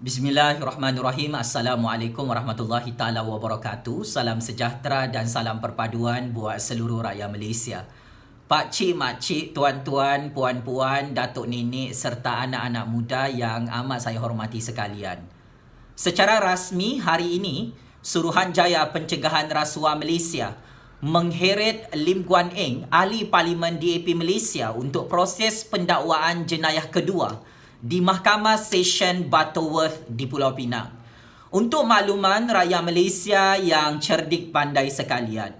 Bismillahirrahmanirrahim. Assalamualaikum warahmatullahi taala wabarakatuh. Salam sejahtera dan salam perpaduan buat seluruh rakyat Malaysia. Pak cik, mak cik, tuan-tuan, puan-puan, datuk nenek serta anak-anak muda yang amat saya hormati sekalian. Secara rasmi hari ini, Suruhanjaya Pencegahan Rasuah Malaysia mengheret Lim Guan Eng, Ahli Parlimen DAP Malaysia untuk proses pendakwaan jenayah kedua di Mahkamah Session Butterworth di Pulau Pinang. Untuk makluman rakyat Malaysia yang cerdik pandai sekalian,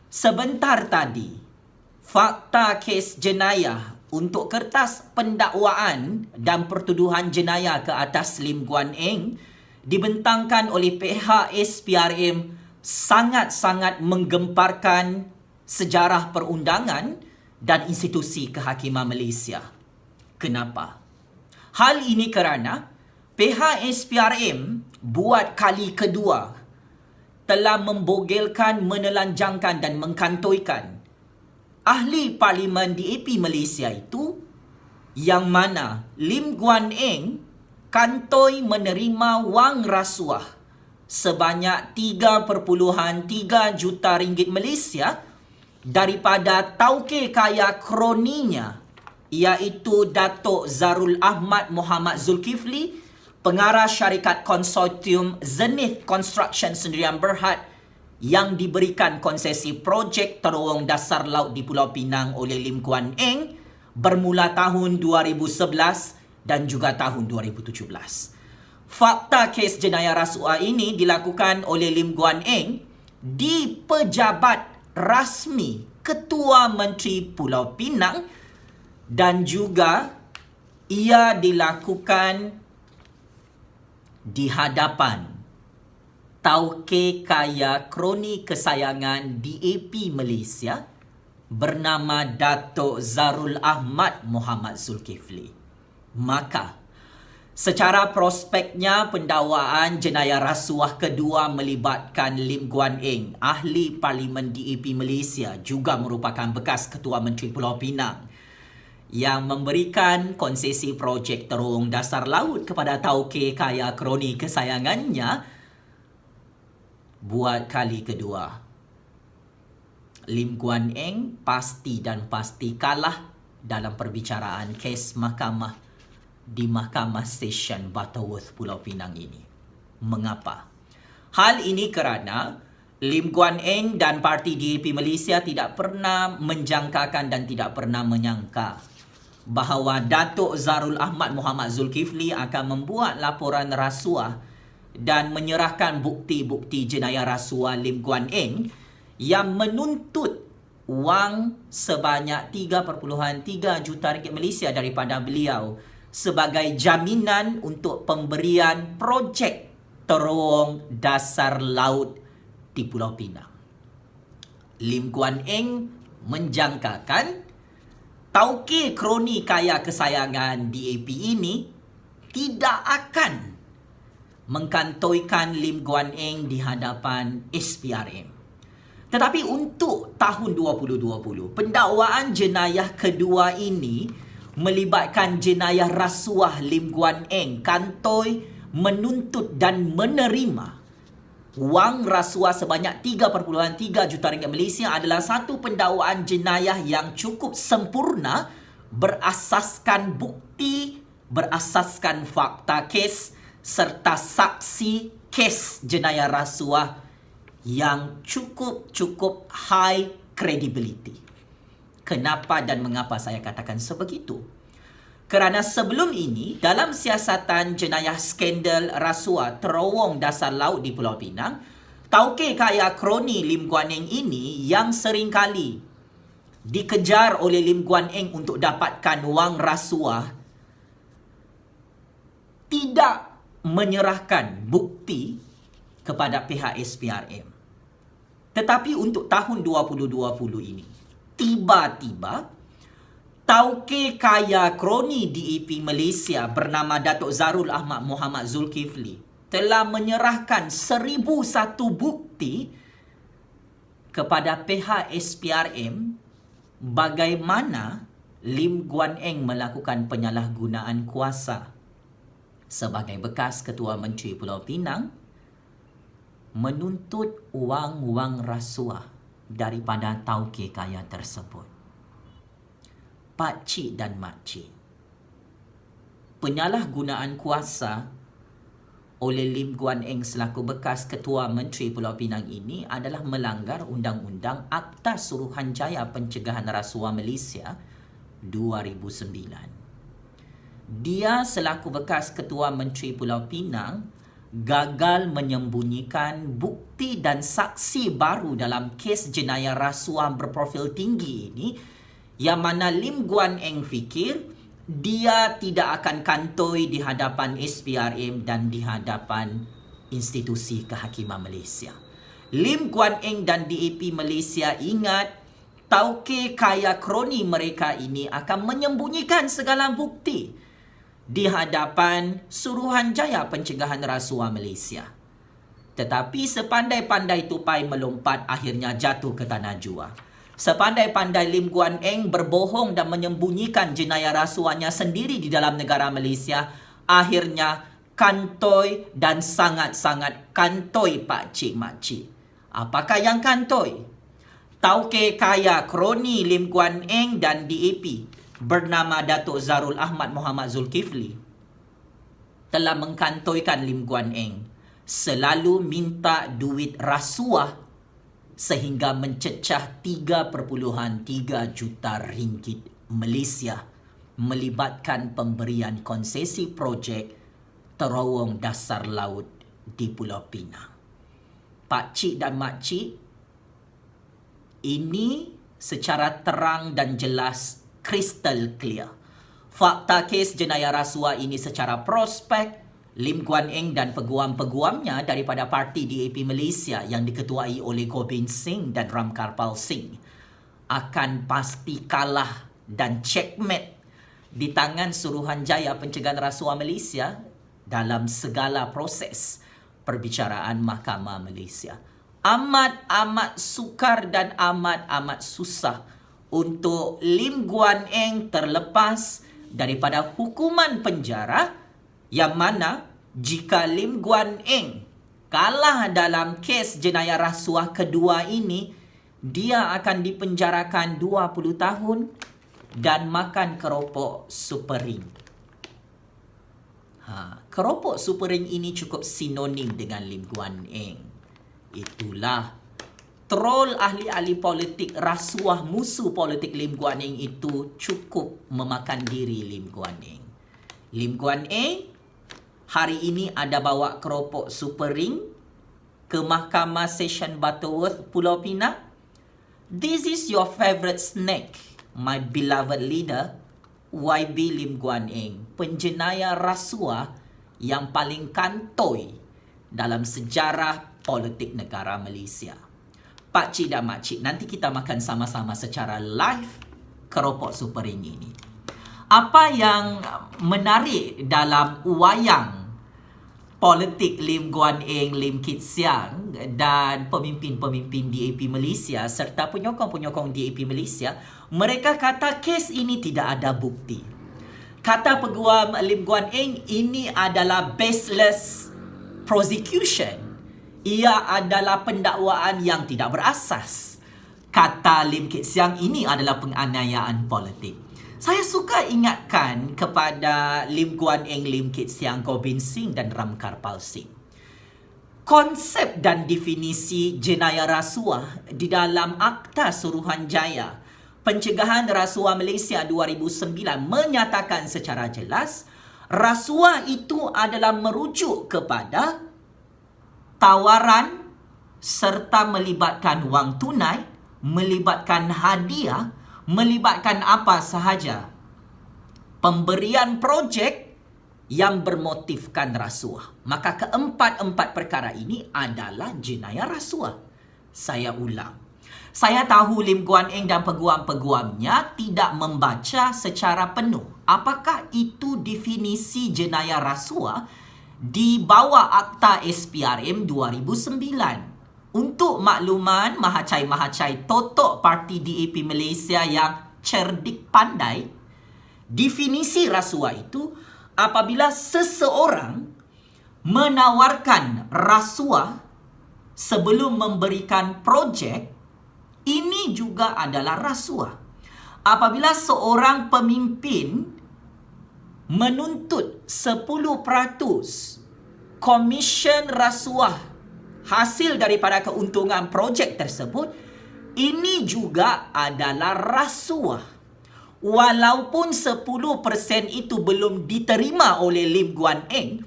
sebentar tadi, fakta kes jenayah untuk kertas pendakwaan dan pertuduhan jenayah ke atas Lim Guan Eng dibentangkan oleh pihak SPRM sangat-sangat menggemparkan sejarah perundangan dan institusi kehakiman Malaysia. Kenapa? Hal ini kerana pihak SPRM buat kali kedua telah membogelkan, menelanjangkan dan mengkantoikan Ahli Parlimen DAP Malaysia itu, yang mana Lim Guan Eng kantoi menerima wang rasuah sebanyak 3.3 juta ringgit Malaysia daripada tauke kaya kroninya, iaitu Datuk Zarul Ahmad Muhammad Zulkifli, pengarah syarikat konsortium Zenith Construction Sdn Bhd yang diberikan konsesi projek terowong dasar laut di Pulau Pinang oleh Lim Guan Eng bermula tahun 2011 dan juga tahun 2017. Fakta kes jenayah rasuah ini dilakukan oleh Lim Guan Eng di pejabat rasmi Ketua Menteri Pulau Pinang, dan juga ia dilakukan di hadapan tauke kaya kroni kesayangan DAP Malaysia bernama Datuk Zarul Ahmad Muhammad Zulkifli. Maka, secara prospeknya pendakwaan jenayah rasuah kedua melibatkan Lim Guan Eng, Ahli Parlimen DAP Malaysia, juga merupakan bekas Ketua Menteri Pulau Pinang, yang memberikan konsesi projek terowong dasar laut kepada tauke kaya kroni kesayangannya buat kali kedua. Lim Guan Eng pasti dan pasti kalah dalam perbicaraan kes mahkamah di Mahkamah Session Butterworth Pulau Pinang ini. Mengapa? Hal ini kerana Lim Guan Eng dan parti DAP Malaysia tidak pernah menjangkakan dan tidak pernah menyangka bahawa Datuk Zarul Ahmad Muhammad Zulkifli akan membuat laporan rasuah dan menyerahkan bukti-bukti jenayah rasuah Lim Guan Eng yang menuntut wang sebanyak 3.3 juta ringgit Malaysia daripada beliau sebagai jaminan untuk pemberian projek terowong dasar laut di Pulau Pinang. Lim Guan Eng menjangkakan tauke kroni kaya kesayangan DAP ini tidak akan mengkantoikan Lim Guan Eng di hadapan SPRM. Tetapi untuk tahun 2020, pendakwaan jenayah kedua ini melibatkan jenayah rasuah Lim Guan Eng kantoi menuntut dan menerima wang rasuah sebanyak 3.3 juta ringgit Malaysia adalah satu pendakwaan jenayah yang cukup sempurna, berasaskan bukti, berasaskan fakta kes serta saksi kes jenayah rasuah yang cukup high credibility. Kenapa dan mengapa saya katakan sebegitu? Kerana sebelum ini, dalam siasatan jenayah skandal rasuah terowong dasar laut di Pulau Pinang, tauke kaya kroni Lim Guan Eng ini yang seringkali dikejar oleh Lim Guan Eng untuk dapatkan wang rasuah tidak menyerahkan bukti kepada pihak SPRM. Tetapi untuk tahun 2020 ini, tiba-tiba tauke kaya kroni DAP Malaysia bernama Datuk Zarul Ahmad Muhammad Zulkifli telah menyerahkan 1,001 bukti kepada pihak SPRM bagaimana Lim Guan Eng melakukan penyalahgunaan kuasa sebagai bekas Ketua Menteri Pulau Pinang menuntut wang-wang rasuah daripada tauke kaya tersebut. Pak Cik dan Mak Cik, penyalahgunaan kuasa oleh Lim Guan Eng selaku bekas Ketua Menteri Pulau Pinang ini adalah melanggar Undang-Undang Akta Suruhanjaya Pencegahan Rasuah Malaysia 2009. Dia selaku bekas Ketua Menteri Pulau Pinang gagal menyembunyikan bukti dan saksi baru dalam kes jenayah rasuah berprofil tinggi ini, yang mana Lim Guan Eng fikir dia tidak akan kantoi di hadapan SPRM dan di hadapan institusi kehakiman Malaysia. Lim Guan Eng dan DAP Malaysia ingat tauke kaya kroni mereka ini akan menyembunyikan segala bukti di hadapan Suruhanjaya Pencegahan Rasuah Malaysia. Tetapi sepandai-pandai tupai melompat, akhirnya jatuh ke tanah jua. Sepandai-pandai Lim Guan Eng berbohong dan menyembunyikan jenayah rasuahnya sendiri di dalam negara Malaysia, akhirnya kantoi dan sangat-sangat kantoi Pak Cik Mak Cik. Apakah yang kantoi? Tauke kaya kroni Lim Guan Eng dan DAP bernama Datuk Zarul Ahmad Muhammad Zulkifli telah mengkantoikan Lim Guan Eng selalu minta duit rasuah sehingga mencecah 3.3 juta ringgit Malaysia melibatkan pemberian konsesi projek terowong dasar laut di Pulau Pinang. Pak Cik dan Mak Cik, ini secara terang dan jelas crystal clear. Fakta kes jenayah rasuah ini secara prospek, Lim Guan Eng dan peguam-peguamnya daripada parti DAP Malaysia yang diketuai oleh Gobind Singh dan Ramkarpal Singh akan pasti kalah dan checkmate di tangan Suruhanjaya Pencegahan Rasuah Malaysia dalam segala proses perbicaraan Mahkamah Malaysia. Amat-amat sukar dan amat-amat susah untuk Lim Guan Eng terlepas daripada hukuman penjara, yang mana jika Lim Guan Eng kalah dalam kes jenayah rasuah kedua ini, dia akan dipenjarakan 20 tahun dan makan keropok supering. Keropok supering ini cukup sinonim dengan Lim Guan Eng. Itulah troll ahli-ahli politik rasuah musuh politik Lim Guan Eng itu cukup memakan diri Lim Guan Eng. Lim Guan Eng hari ini ada bawa keropok supering ke Mahkamah Session Butterworth Pulau Pinang. This is your favorite snack, my beloved leader, YB Lim Guan Eng, penjenayah rasuah yang paling kantoi dalam sejarah politik negara Malaysia. Pak Cik dan Mak Cik, nanti kita makan sama-sama secara live keropok supering ini. Apa yang menarik dalam wayang politik Lim Guan Eng, Lim Kit Siang dan pemimpin-pemimpin DAP Malaysia serta penyokong-penyokong DAP Malaysia, mereka kata kes ini tidak ada bukti. Kata peguam Lim Guan Eng, ini adalah baseless prosecution. Ia adalah pendakwaan yang tidak berasas. Kata Lim Kit Siang, ini adalah penganiayaan politik. Saya suka ingatkan kepada Lim Guan Eng, Lim Kit Siang, Gobind Singh dan Ramkarpal Singh. Konsep dan definisi jenayah rasuah di dalam Akta Suruhanjaya Pencegahan Rasuah Malaysia 2009 menyatakan secara jelas, rasuah itu adalah merujuk kepada tawaran serta melibatkan wang tunai, melibatkan hadiah, melibatkan apa sahaja pemberian projek yang bermotifkan rasuah. Maka keempat-empat perkara ini adalah jenayah rasuah. Saya ulang. Saya tahu Lim Guan Eng dan peguam-peguamnya tidak membaca secara penuh apakah itu definisi jenayah rasuah di bawah Akta SPRM 2009. Untuk makluman mahacai-mahacai totok parti DAP Malaysia yang cerdik pandai, definisi rasuah itu apabila seseorang menawarkan rasuah sebelum memberikan projek, ini juga adalah rasuah. Apabila seorang pemimpin menuntut 10% komisen rasuah hasil daripada keuntungan projek tersebut, ini juga adalah rasuah. Walaupun 10% itu belum diterima oleh Lim Guan Eng,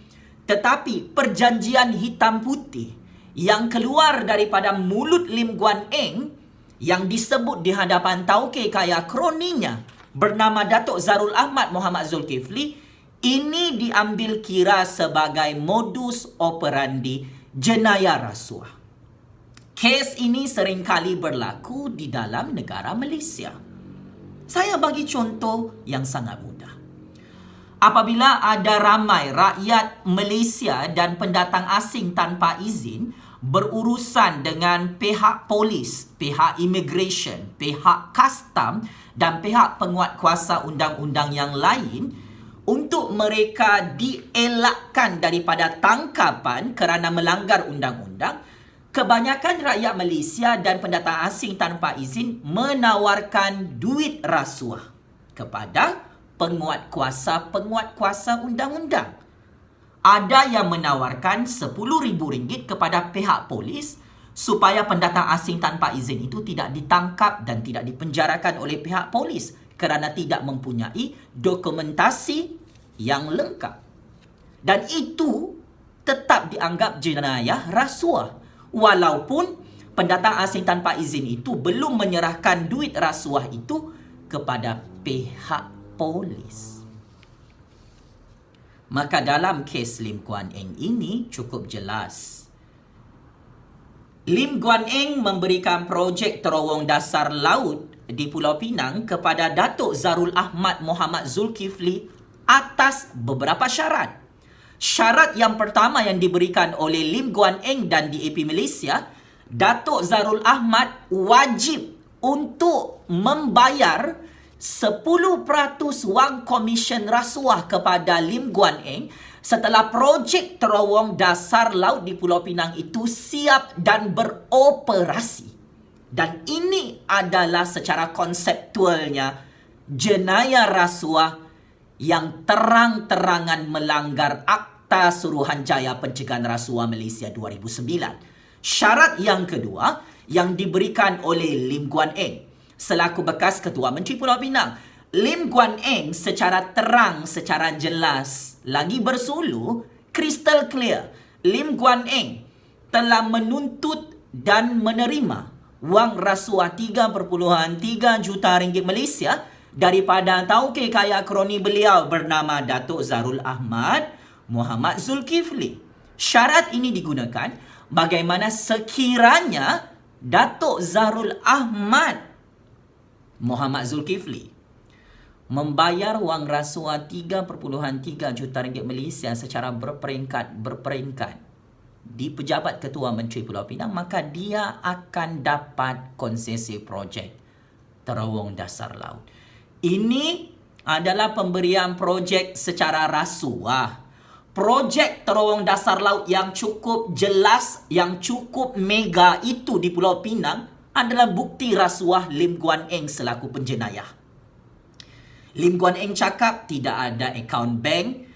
tetapi perjanjian hitam putih yang keluar daripada mulut Lim Guan Eng yang disebut di hadapan tauke kaya kroninya bernama Datuk Zarul Ahmad Muhammad Zulkifli, ini diambil kira sebagai modus operandi jenayah rasuah. Kes ini seringkali berlaku di dalam negara Malaysia. Saya bagi contoh yang sangat mudah. Apabila ada ramai rakyat Malaysia dan pendatang asing tanpa izin berurusan dengan pihak polis, pihak immigration, pihak custom dan pihak penguatkuasa undang-undang yang lain, untuk mereka dielakkan daripada tangkapan kerana melanggar undang-undang, kebanyakan rakyat Malaysia dan pendatang asing tanpa izin menawarkan duit rasuah kepada penguatkuasa undang-undang. Ada yang menawarkan RM10,000 kepada pihak polis supaya pendatang asing tanpa izin itu tidak ditangkap dan tidak dipenjarakan oleh pihak polis kerana tidak mempunyai dokumentasi yang lengkap. Dan itu tetap dianggap jenayah rasuah, walaupun pendatang asing tanpa izin itu belum menyerahkan duit rasuah itu kepada pihak polis. Maka dalam kes Lim Guan Eng ini cukup jelas. Lim Guan Eng memberikan projek terowong dasar laut di Pulau Pinang kepada Datuk Zarul Ahmad Muhammad Zulkifli atas beberapa syarat. Syarat yang pertama yang diberikan oleh Lim Guan Eng dan DAP Malaysia, Datuk Zarul Ahmad wajib untuk membayar 10% wang komisen rasuah kepada Lim Guan Eng setelah projek terowong dasar laut di Pulau Pinang itu siap dan beroperasi. Dan ini adalah secara konseptualnya jenayah rasuah yang terang-terangan melanggar Akta Suruhanjaya Pencegahan Rasuah Malaysia 2009. Syarat yang kedua yang diberikan oleh Lim Guan Eng selaku bekas Ketua Menteri Pulau Pinang. Lim Guan Eng secara terang, secara jelas, lagi bersulu, crystal clear, Lim Guan Eng telah menuntut dan menerima wang rasuah 3.3 juta ringgit Malaysia daripada tauke kaya kroni beliau bernama Datuk Zarul Ahmad Muhammad Zulkifli. Syarat ini digunakan bagaimana sekiranya Datuk Zarul Ahmad Muhammad Zulkifli membayar wang rasuah 3.3 juta ringgit Malaysia secara berperingkat di Pejabat Ketua Menteri Pulau Pinang, maka dia akan dapat konsesi projek terowong dasar laut. Ini adalah pemberian projek secara rasuah. Projek terowong dasar laut yang cukup jelas, yang cukup mega itu di Pulau Pinang adalah bukti rasuah Lim Guan Eng selaku penjenayah. Lim Guan Eng cakap tidak ada akaun bank,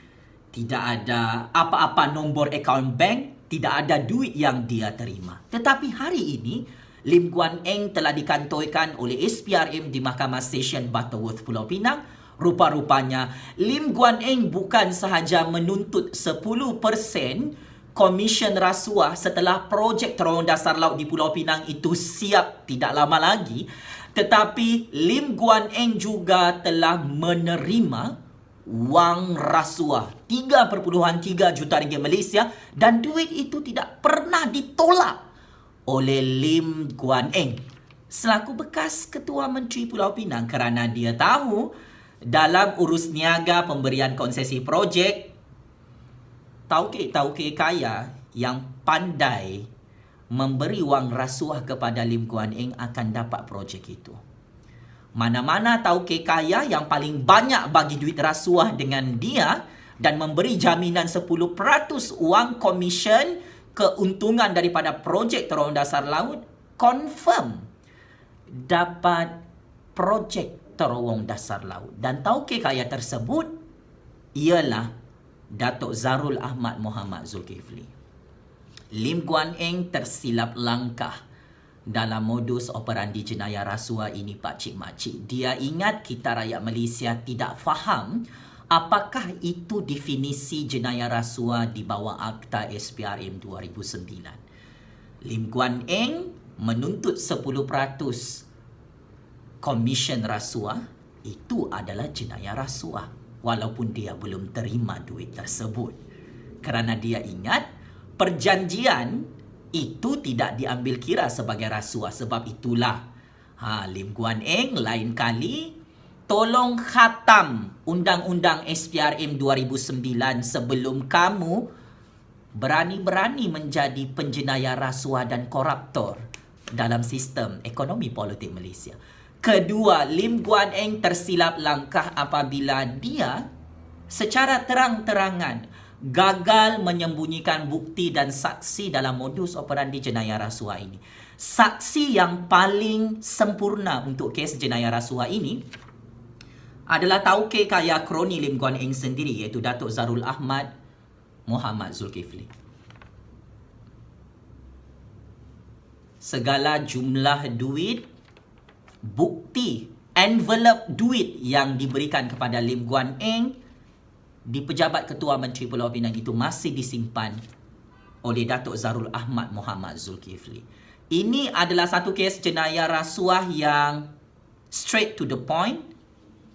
tidak ada apa-apa nombor akaun bank, tidak ada duit yang dia terima. Tetapi hari ini, Lim Guan Eng telah dikantorkan oleh SPRM di Mahkamah Session Butterworth Pulau Pinang. Rupa-rupanya, Lim Guan Eng bukan sahaja menuntut 10% komisen rasuah setelah projek terowong dasar laut di Pulau Pinang itu siap tidak lama lagi, tetapi Lim Guan Eng juga telah menerima wang rasuah 3.3 juta ringgit Malaysia dan duit itu tidak pernah ditolak oleh Lim Guan Eng selaku bekas Ketua Menteri Pulau Pinang kerana dia tahu dalam urus niaga pemberian konsesi projek, tauke-tauke kaya yang pandai memberi wang rasuah kepada Lim Guan Eng akan dapat projek itu. Mana-mana tauke kaya yang paling banyak bagi duit rasuah dengan dia dan memberi jaminan 10% wang komisen keuntungan daripada projek terowong dasar laut, confirm dapat projek terowong dasar laut. Dan tauke kaya tersebut ialah Datuk Zarul Ahmad Mohamad Zulkifli. Lim Guan Eng tersilap langkah dalam modus operandi jenayah rasuah ini, Pak Cik Makcik. Dia ingat kita rakyat Malaysia tidak faham apakah itu definisi jenayah rasuah di bawah Akta SPRM 2009. Lim Guan Eng menuntut 10% komisen rasuah, itu adalah jenayah rasuah walaupun dia belum terima duit tersebut. Kerana dia ingat perjanjian itu tidak diambil kira sebagai rasuah. Sebab itulah Lim Guan Eng lain kali tolong khatam Undang-Undang SPRM 2009 sebelum kamu berani-berani menjadi penjenayah rasuah dan koruptor dalam sistem ekonomi politik Malaysia. Kedua, Lim Guan Eng tersilap langkah apabila dia secara terang-terangan gagal menyembunyikan bukti dan saksi dalam modus operandi jenayah rasuah ini. Saksi yang paling sempurna untuk kes jenayah rasuah ini adalah tauke kaya kroni Lim Guan Eng sendiri, iaitu Datuk Zarul Ahmad Mohamad Zulkifli. Segala jumlah duit, bukti, envelope duit yang diberikan kepada Lim Guan Eng di Pejabat Ketua Menteri Pulau Pinang itu masih disimpan oleh Datuk Zarul Ahmad Mohamad Zulkifli. Ini adalah satu kes jenayah rasuah yang straight to the point.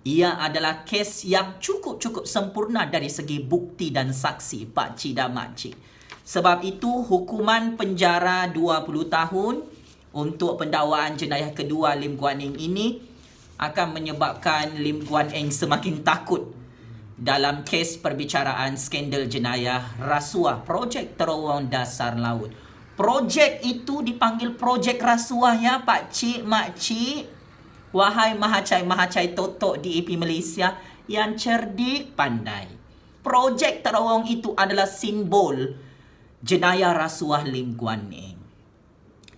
Ia adalah kes yang cukup sempurna dari segi bukti dan saksi, Pak Cik dan Mak Cik. Sebab itu hukuman penjara 20 tahun untuk pendakwaan jenayah kedua Lim Guan Eng ini akan menyebabkan Lim Guan Eng semakin takut dalam kes perbicaraan skandal jenayah rasuah projek terowong dasar laut. Projek itu dipanggil projek rasuah ya, Pak Cik, Mak Cik. Wahai mahacai-mahacai totok DAP Malaysia yang cerdik pandai. Projek terowong itu adalah simbol jenayah rasuah Lim Guan Eng.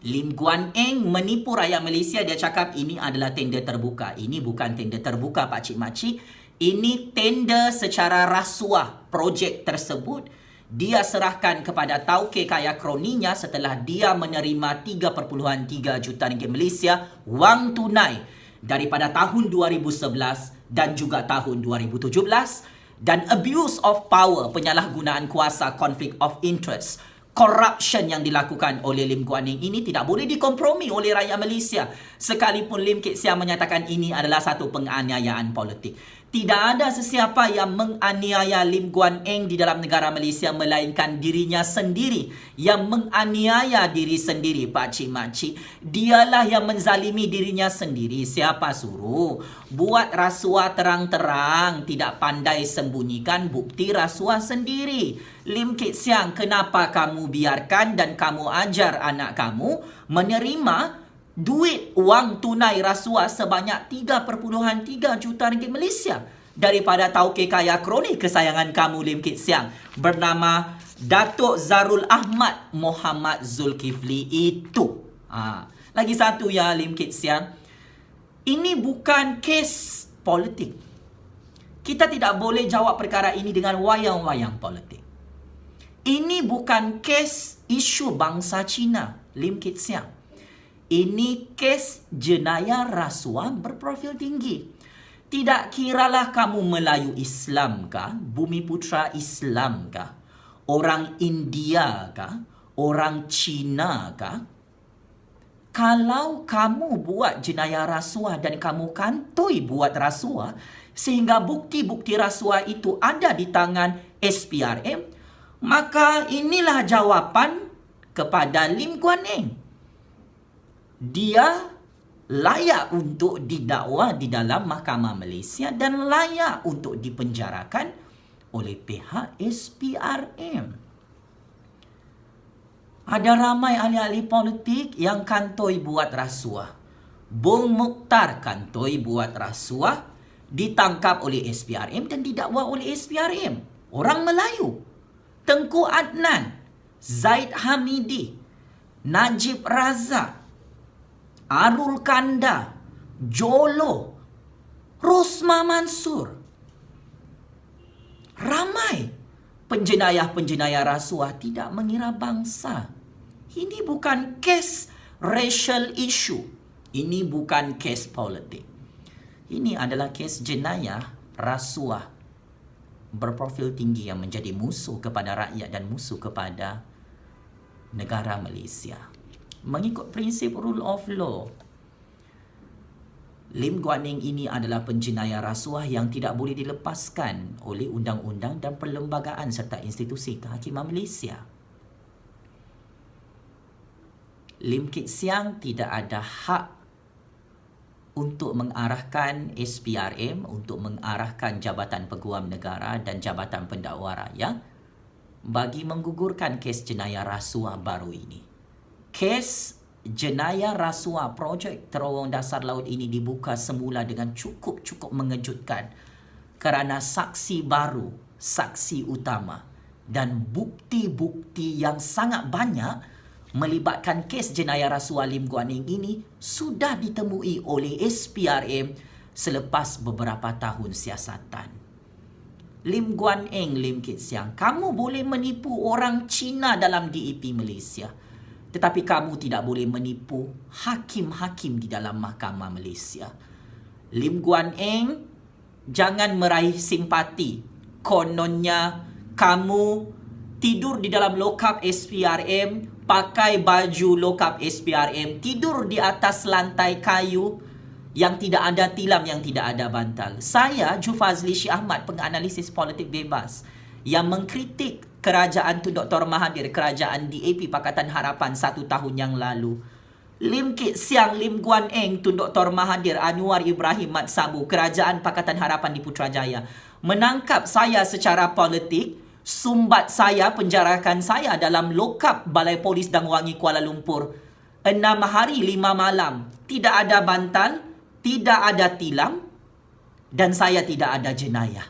Lim Guan Eng menipu rakyat Malaysia. Dia cakap ini adalah tender terbuka. Ini bukan tender terbuka, Pak Cik, Mak Cik. Ini tender secara rasuah. Projek tersebut dia serahkan kepada tauke kaya kroninya setelah dia menerima 3.3 juta ringgit Malaysia wang tunai daripada tahun 2011 dan juga tahun 2017, dan abuse of power, penyalahgunaan kuasa, conflict of interest, corruption yang dilakukan oleh Lim Guan Eng ini tidak boleh dikompromi oleh rakyat Malaysia. Sekalipun Lim Kit Siang menyatakan ini adalah satu penganiayaan politik. Tidak ada sesiapa yang menganiaya Lim Guan Eng di dalam negara Malaysia melainkan dirinya sendiri yang menganiaya diri sendiri, Pak Cik, Mak Cik. Dialah yang menzalimi dirinya sendiri. Siapa suruh buat rasuah terang-terang, tidak pandai sembunyikan bukti rasuah sendiri. Lim Kit Siang, kenapa kamu biarkan dan kamu ajar anak kamu menerima duit wang tunai rasuah sebanyak 3.3 juta ringgit Malaysia daripada tauke kaya kroni kesayangan kamu Lim Kit Siang bernama Datuk Zarul Ahmad Mohamad Zulkifli itu. Lagi satu ya Lim Kit Siang, ini bukan kes politik. Kita tidak boleh jawab perkara ini dengan wayang-wayang politik. Ini bukan kes isu bangsa Cina, Lim Kit Siang. Ini kes jenayah rasuah berprofil tinggi. Tidak kiralah kamu Melayu Islam kah, Bumi Putra Islam kah, orang India kah, orang Cina kah? Kalau kamu buat jenayah rasuah dan kamu kantoi buat rasuah sehingga bukti-bukti rasuah itu ada di tangan SPRM, maka inilah jawapan kepada Lim Guan Eng. Dia layak untuk didakwa di dalam Mahkamah Malaysia dan layak untuk dipenjarakan oleh pihak SPRM. Ada ramai ahli-ahli politik yang kantoi buat rasuah. Bung Mokhtar kantoi buat rasuah, ditangkap oleh SPRM dan didakwa oleh SPRM. orang Melayu, Tengku Adnan, Zaid Hamidi, Najib Razak, Arul Kanda, Jolo, Rosma Mansur. Ramai penjenayah-penjenayah rasuah tidak mengira bangsa. Ini bukan kes racial issue. Ini bukan kes politik. Ini adalah kes jenayah rasuah berprofil tinggi yang menjadi musuh kepada rakyat dan musuh kepada negara Malaysia. Mengikut prinsip rule of law, Lim Guan Eng ini adalah penjenayah rasuah yang tidak boleh dilepaskan oleh undang-undang dan perlembagaan serta institusi kehakiman Malaysia. Lim Kit Siang tidak ada hak untuk mengarahkan SPRM, untuk mengarahkan Jabatan Peguam Negara dan Jabatan Pendakwa Rakyat bagi menggugurkan kes jenayah rasuah baru ini. Kes jenayah rasuah projek terowong dasar laut ini dibuka semula dengan cukup mengejutkan kerana saksi baru, saksi utama dan bukti-bukti yang sangat banyak melibatkan kes jenayah rasuah Lim Guan Eng ini sudah ditemui oleh SPRM selepas beberapa tahun siasatan. Lim Guan Eng, Lim Kit Siang, kamu boleh menipu orang Cina dalam DAP Malaysia, tetapi kamu tidak boleh menipu hakim-hakim di dalam Mahkamah Malaysia. Lim Guan Eng, jangan meraih simpati. Kononnya kamu tidur di dalam lokap SPRM, pakai baju lokap SPRM, tidur di atas lantai kayu yang tidak ada tilam, yang tidak ada bantal. Saya, Jufazli Syih Ahmad, penganalisis politik bebas, yang mengkritik kerajaan Tun Dr. Mahathir, kerajaan DAP Pakatan Harapan 1 tahun yang lalu. Lim Kit Siang, Lim Guan Eng, Tun Dr. Mahathir, Anwar Ibrahim Mat Sabu, kerajaan Pakatan Harapan di Putrajaya menangkap saya secara politik, sumbat saya, penjarakan saya dalam lokap Balai Polis Dang Wangi Kuala Lumpur 6 hari 5 malam. Tidak ada bantal, tidak ada tilam, dan saya tidak ada jenayah.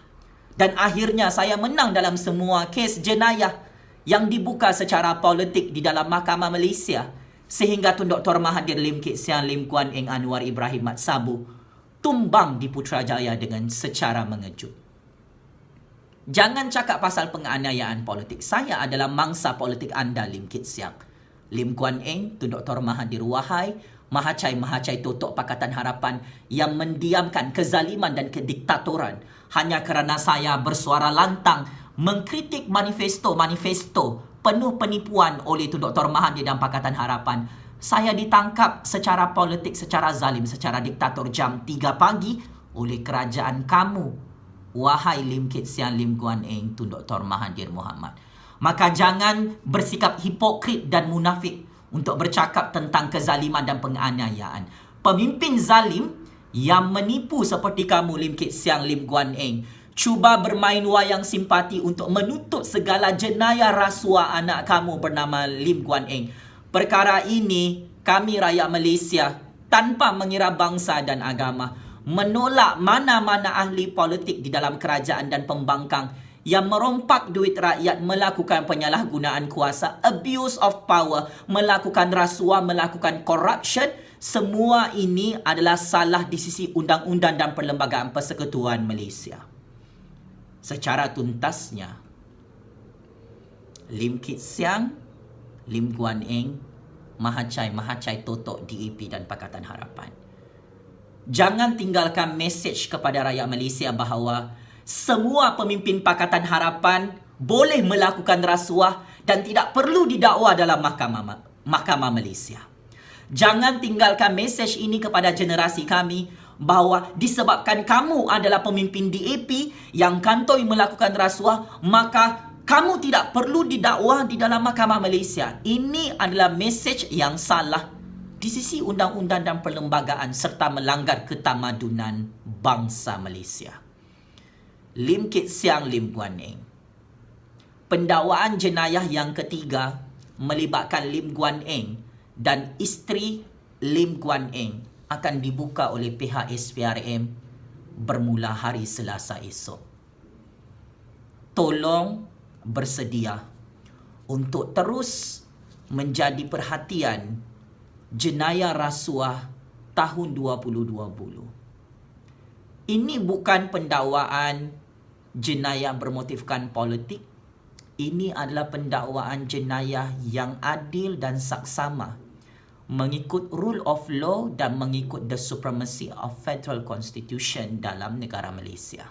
Dan akhirnya saya menang dalam semua kes jenayah yang dibuka secara politik di dalam Mahkamah Malaysia, sehingga Tun Dr. Mahathir, Lim Kit Siang, Lim Guan Eng, Anwar Ibrahim Mat Sabu tumbang di Putrajaya dengan secara mengejut. Jangan cakap pasal penganiayaan politik. Saya adalah mangsa politik anda, Lim Kit Siang, Lim Guan Eng, Tun Dr. Mahathir. Wahai mahacai-mahacai totok Pakatan Harapan yang mendiamkan kezaliman dan kediktatoran hanya kerana saya bersuara lantang mengkritik manifesto penuh penipuan oleh Tun Dr. Mahathir dan Pakatan Harapan. Saya ditangkap secara politik, secara zalim, secara diktator jam 3 pagi oleh kerajaan kamu, wahai Lim Kit Siang, Lim Guan Eng, Tun Dr. Mahathir Mohamad. Maka jangan bersikap hipokrit dan munafik untuk bercakap tentang kezaliman dan penganiayaan. Pemimpin zalim yang menipu seperti kamu, Lim Kit Siang, Lim Guan Eng, cuba bermain wayang simpati untuk menutup segala jenayah rasuah anak kamu bernama Lim Guan Eng. Perkara ini, kami rakyat Malaysia tanpa mengira bangsa dan agama menolak mana-mana ahli politik di dalam kerajaan dan pembangkang yang merompak duit rakyat, melakukan penyalahgunaan kuasa, abuse of power, melakukan rasuah, melakukan corruption. Semua ini adalah salah di sisi undang-undang dan perlembagaan persekutuan Malaysia. Secara tuntasnya, Lim Kit Siang, Lim Guan Eng, mahacai totok DAP dan Pakatan Harapan, jangan tinggalkan mesej kepada rakyat Malaysia bahawa semua pemimpin Pakatan Harapan boleh melakukan rasuah dan tidak perlu didakwa dalam Mahkamah Malaysia. Jangan tinggalkan mesej ini kepada generasi kami bahawa disebabkan kamu adalah pemimpin DAP yang kantoi melakukan rasuah, maka kamu tidak perlu didakwa di dalam Mahkamah Malaysia. Ini adalah mesej yang salah di sisi undang-undang dan perlembagaan serta melanggar ketamadunan bangsa Malaysia. Lim Kit Siang, Lim Guan Eng. Pendakwaan jenayah yang ketiga melibatkan Lim Guan Eng dan isteri Lim Guan Eng akan dibuka oleh pihak SPRM bermula hari Selasa esok. tolong bersedia untuk terus menjadi perhatian jenayah rasuah tahun 2020. Ini bukan pendakwaan jenayah bermotifkan politik. Ini adalah pendakwaan jenayah yang adil dan saksama, mengikut rule of law dan mengikut the supremacy of federal constitution dalam negara Malaysia.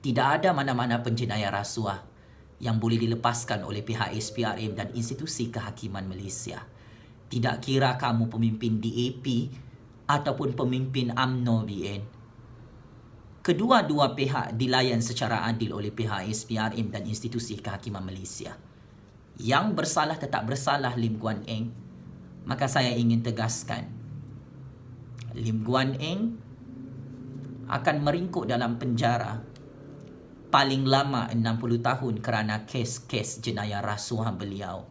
Tidak ada mana-mana penjenayah rasuah yang boleh dilepaskan oleh pihak SPRM dan institusi kehakiman Malaysia. Tidak kira kamu pemimpin DAP ataupun pemimpin UMNO BN. Kedua-dua pihak dilayan secara adil oleh pihak SPRM dan institusi kehakiman Malaysia. Yang bersalah tetap bersalah, Lim Guan Eng. Maka saya ingin tegaskan, Lim Guan Eng akan meringkuk dalam penjara paling lama 60 tahun kerana kes-kes jenayah rasuah beliau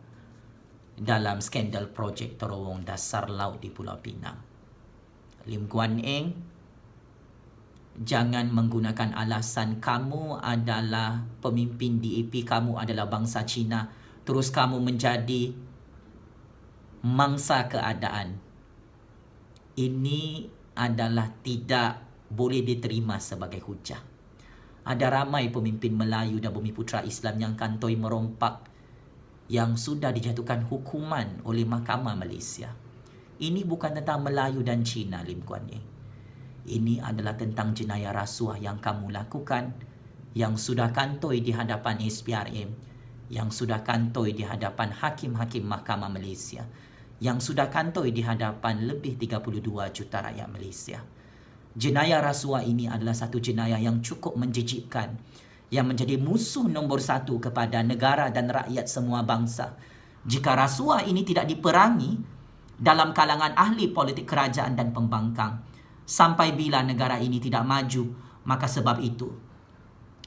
dalam skandal projek terowong dasar laut di Pulau Pinang. Lim Guan Eng, jangan menggunakan alasan kamu adalah pemimpin DAP, kamu adalah bangsa Cina, terus kamu menjadi mangsa keadaan. Ini adalah tidak boleh diterima sebagai hujah. Ada ramai pemimpin Melayu dan Bumiputera Islam yang kantoi merompak yang sudah dijatuhkan hukuman oleh Mahkamah Malaysia. Ini bukan tentang Melayu dan Cina, Lim Guan Eng. Ini adalah tentang jenayah rasuah yang kamu lakukan, yang sudah kantoi di hadapan SPRM, yang sudah kantoi di hadapan hakim-hakim Mahkamah Malaysia, yang sudah kantoi di hadapan lebih 32 juta rakyat Malaysia. Jenayah rasuah ini adalah satu jenayah yang cukup menjijikkan, yang menjadi musuh nombor satu kepada negara dan rakyat semua bangsa. Jika rasuah ini tidak diperangi dalam kalangan ahli politik kerajaan dan pembangkang, sampai bila negara ini tidak maju, maka sebab itu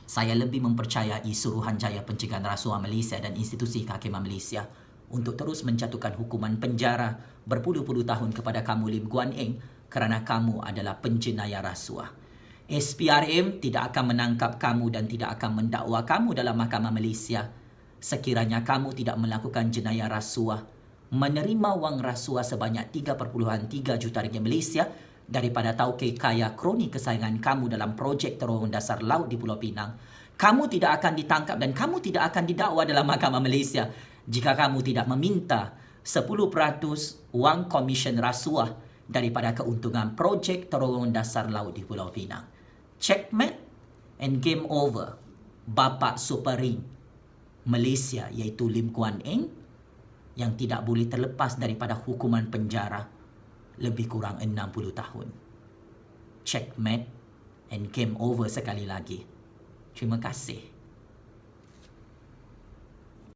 saya lebih mempercayai Suruhanjaya Pencegahan Rasuah Malaysia dan institusi kehakiman Malaysia untuk terus menjatuhkan hukuman penjara berpuluh-puluh tahun kepada kamu, Lim Guan Eng, kerana kamu adalah penjenayah rasuah. SPRM tidak akan menangkap kamu dan tidak akan mendakwa kamu dalam Mahkamah Malaysia sekiranya kamu tidak melakukan jenayah rasuah, menerima wang rasuah sebanyak 3.3 juta ringgit Malaysia daripada tauke kaya kroni kesayangan kamu dalam projek terowong dasar laut di Pulau Pinang. Kamu tidak akan ditangkap dan kamu tidak akan didakwa dalam Mahkamah Malaysia jika kamu tidak meminta 10% wang komisen rasuah daripada keuntungan projek terowong dasar laut di Pulau Pinang. Checkmate and game over. Bapa Super Ring Malaysia iaitu Lim Guan Eng yang tidak boleh terlepas daripada hukuman penjara lebih kurang 60 tahun. Checkmate and game over sekali lagi. Terima kasih.